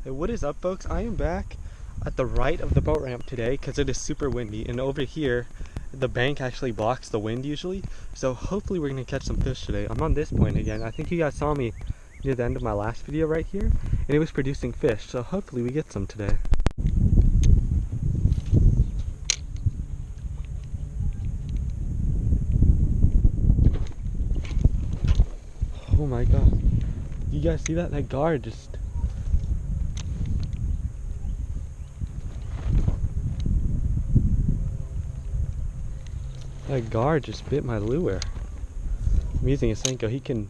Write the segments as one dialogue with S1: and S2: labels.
S1: Hey, what is up, folks? I am back at the right of the boat ramp today because it is super windy, and over here the bank actually blocks the wind usually, so hopefully we're gonna catch some fish today. I'm on this point again. I think you guys saw me near the end of my last video right here, and it was producing fish, so hopefully we get some today. Oh my god, you guys see that? That guard just... That guard just bit my lure. I'm using a Senko. He can...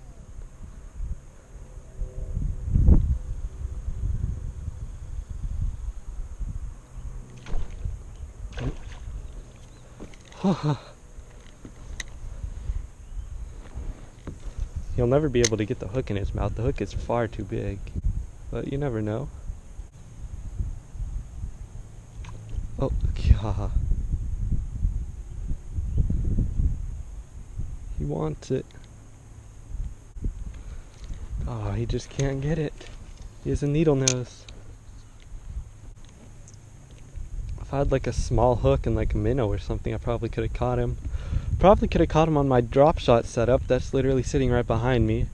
S1: He'll never be able to get the hook in his mouth. The hook is far too big. But you never know. Oh, yeah. He wants it. Oh, he just can't get it. He has a needle nose. If I had like a small hook and like a minnow or something, I probably could have caught him. Probably could have caught him on my drop shot setup that's literally sitting right behind me,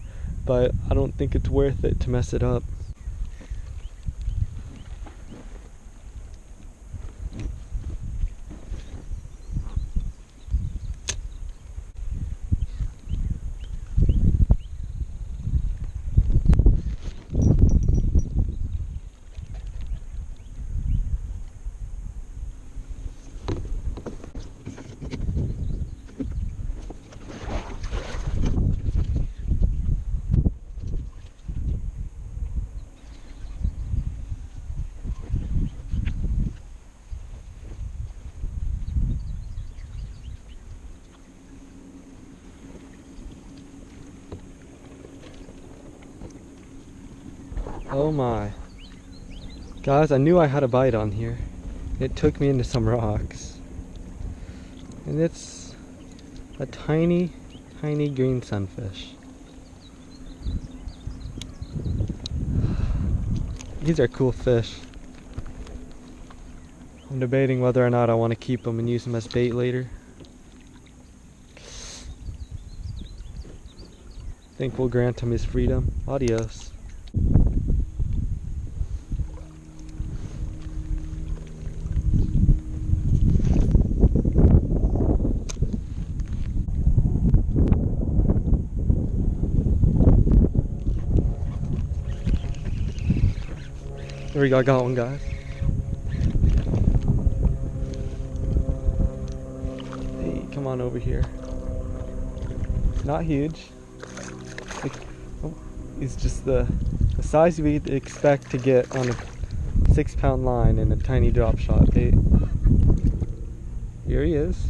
S1: but I don't think it's worth it to mess it up. Oh my. Guys, I knew I had a bite on here. It took me into some rocks. And it's a tiny, tiny green sunfish. These are cool fish. I'm debating whether or not I want to keep them and use them as bait later. I think we'll grant him his freedom. Adios. There we go, I got one, guys. Hey, come on over here. Not huge. He's just the size we'd expect to get on a 6-pound line in a tiny drop shot bait. Here he is.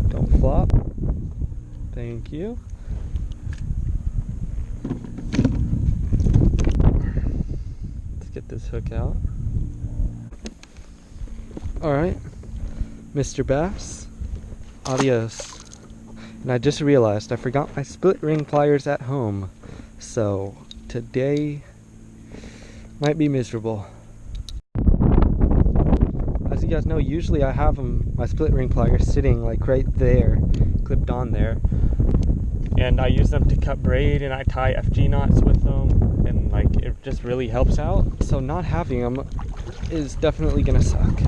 S1: Don't flop. Thank you. Get this hook out. Alright, Mr. Bass, adios. And I just realized I forgot my split ring pliers at home, so today might be miserable. As you guys know, usually I have my split ring pliers sitting like right there, clipped on there, and I use them to cut braid, and I tie FG knots with them, and like it just really helps out. So not having them is definitely gonna suck.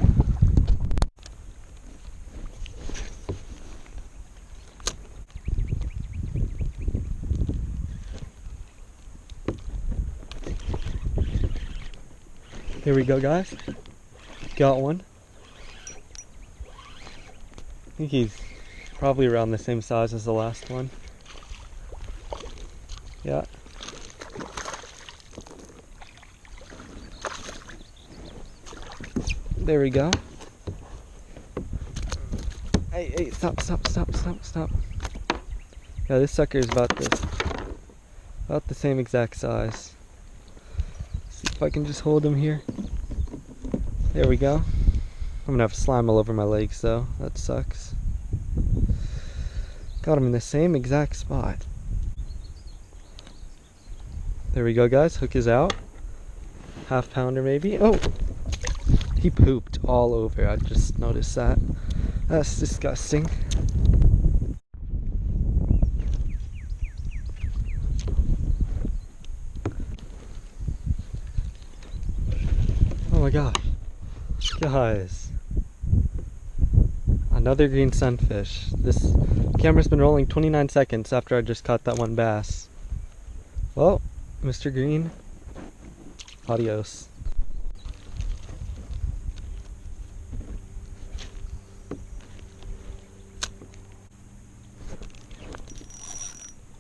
S1: Here we go, guys. Got one. I think he's probably around the same size as the last one. Yeah. There we go. Hey, stop. Yeah, this sucker is about the same exact size. See if I can just hold him here. There we go. I'm gonna have slime all over my legs though. That sucks. Got him in the same exact spot. There we go, guys. Hook is out. half pounder maybe. Oh, he pooped all over. I just noticed that. That's disgusting. Oh my gosh, guys. Another green sunfish. This camera's been rolling 29 seconds after I just caught that one bass. Well, Mr. Green, adios.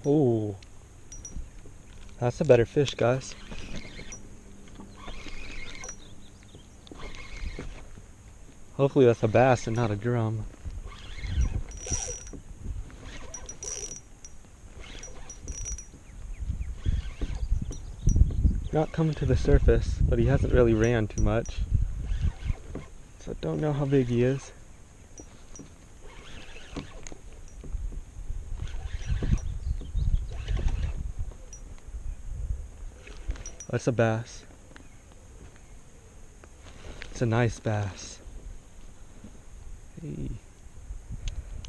S1: Oh, that's a better fish, guys. Hopefully that's a bass and not a drum. Not coming to the surface, but he hasn't really ran too much. So I don't know how big he is. That's a bass. It's a nice bass. Hey,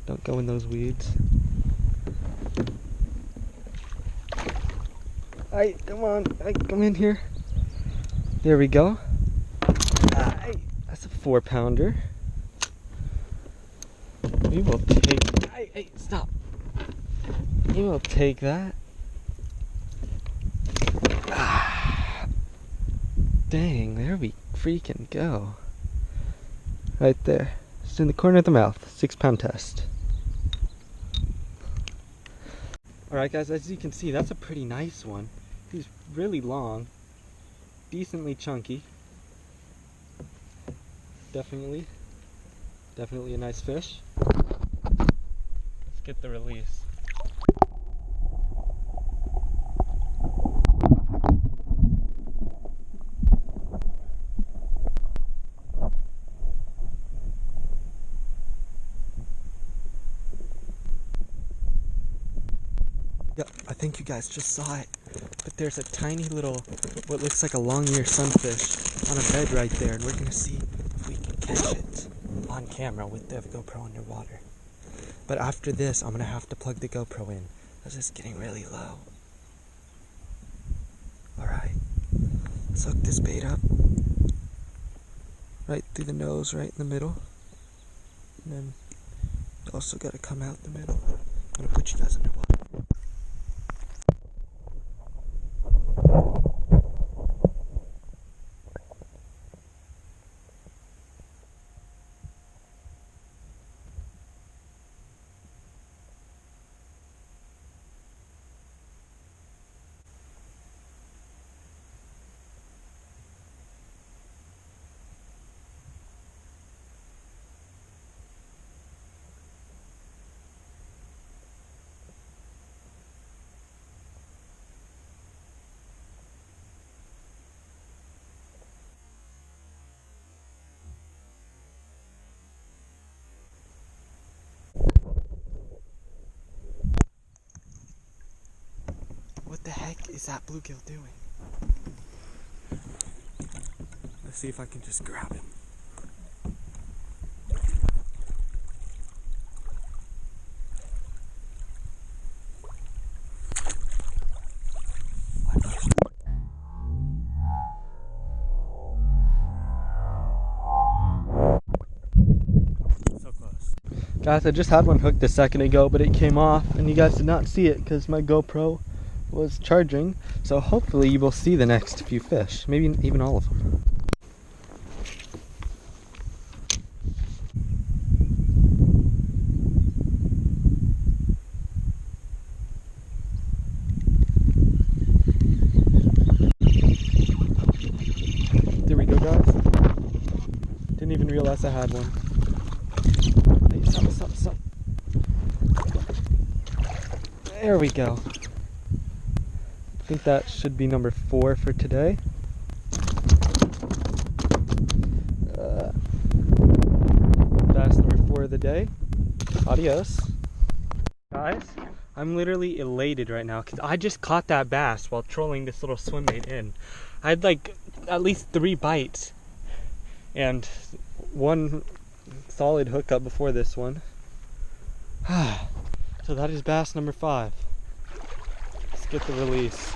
S1: don't go in those weeds. Hey, come on, hey, come in here. There we go. Hey, that's a 4-pounder. We will take. Hey, stop. We will take that. Dang, there we freaking go. Right there. Just in the corner of the mouth. 6-pound test. Alright guys, as you can see, that's a pretty nice one. He's really long. Decently chunky. Definitely a nice fish. Let's get the release. Yeah, I think you guys just saw it, but there's a tiny little, what looks like a long-eared sunfish on a bed right there, and we're gonna see if we can catch it on camera with the GoPro underwater. But after this, I'm gonna have to plug the GoPro in, because it's getting really low. Alright, let's hook this bait up, right through the nose, right in the middle, and then you also gotta come out the middle. I'm gonna put you guys underwater. What the heck is that bluegill doing? Let's see if I can just grab him. So close. Guys, I just had one hooked a second ago, but it came off, and you guys did not see it because my GoPro was charging, so hopefully you will see the next few fish, maybe even all of them. There we go, guys. Didn't even realize I had one. Hey, stop. There we go. I think that should be number 4 for today. Bass number 4 of the day. Adios. Guys, I'm literally elated right now because I just caught that bass while trolling this little swim bait in. I had like at least 3 bites and 1 solid hookup before this one. So that is bass number 5. Let's get the release.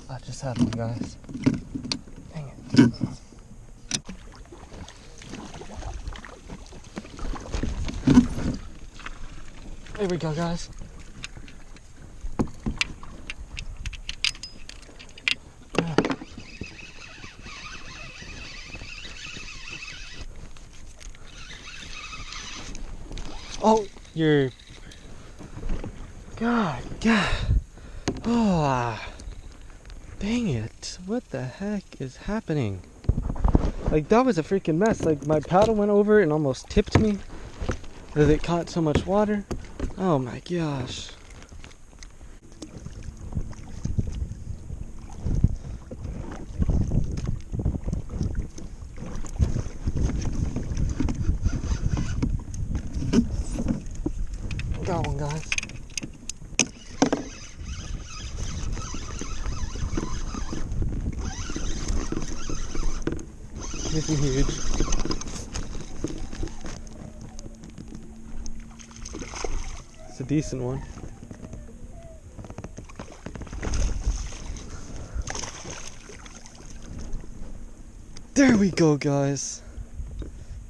S1: That just happened, guys. Dang it. There we go, guys. Oh, you're... God. Oh, dang it. What the heck is happening? Like, that was a freaking mess. Like, my paddle went over and almost tipped me as it caught so much water. Oh my gosh. Got one, guys. This is huge. It's a decent one. There we go, guys.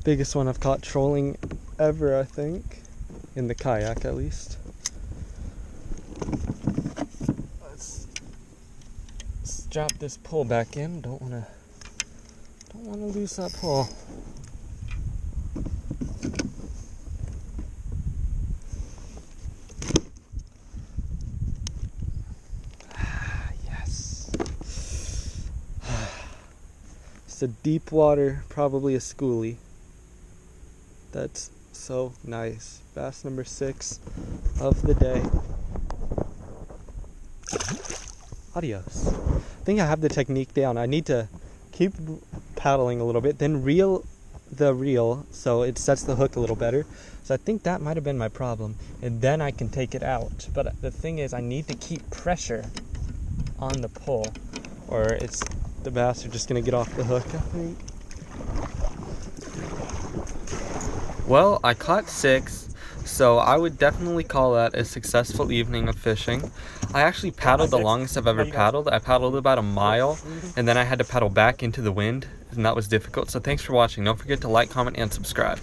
S1: Biggest one I've caught trolling ever, I think. In the kayak, at least. Let's strap this pole back in. Don't wanna lose that pole. Yes. It's a deep water, probably a schoolie. That's so nice. Bass number 6 of the day. Adios. I think I have the technique down. I need to keep paddling a little bit, then reel the reel so it sets the hook a little better. So I think that might have been my problem, and then I can take it out. But the thing is, I need to keep pressure on the pole, or the bass are just gonna get off the hook, I think. Well, I caught 6, so I would definitely call that a successful evening of fishing. I actually paddled the longest I've ever paddled. I paddled about a mile, and then I had to paddle back into the wind, and that was difficult. So thanks for watching. Don't forget to like, comment, and subscribe.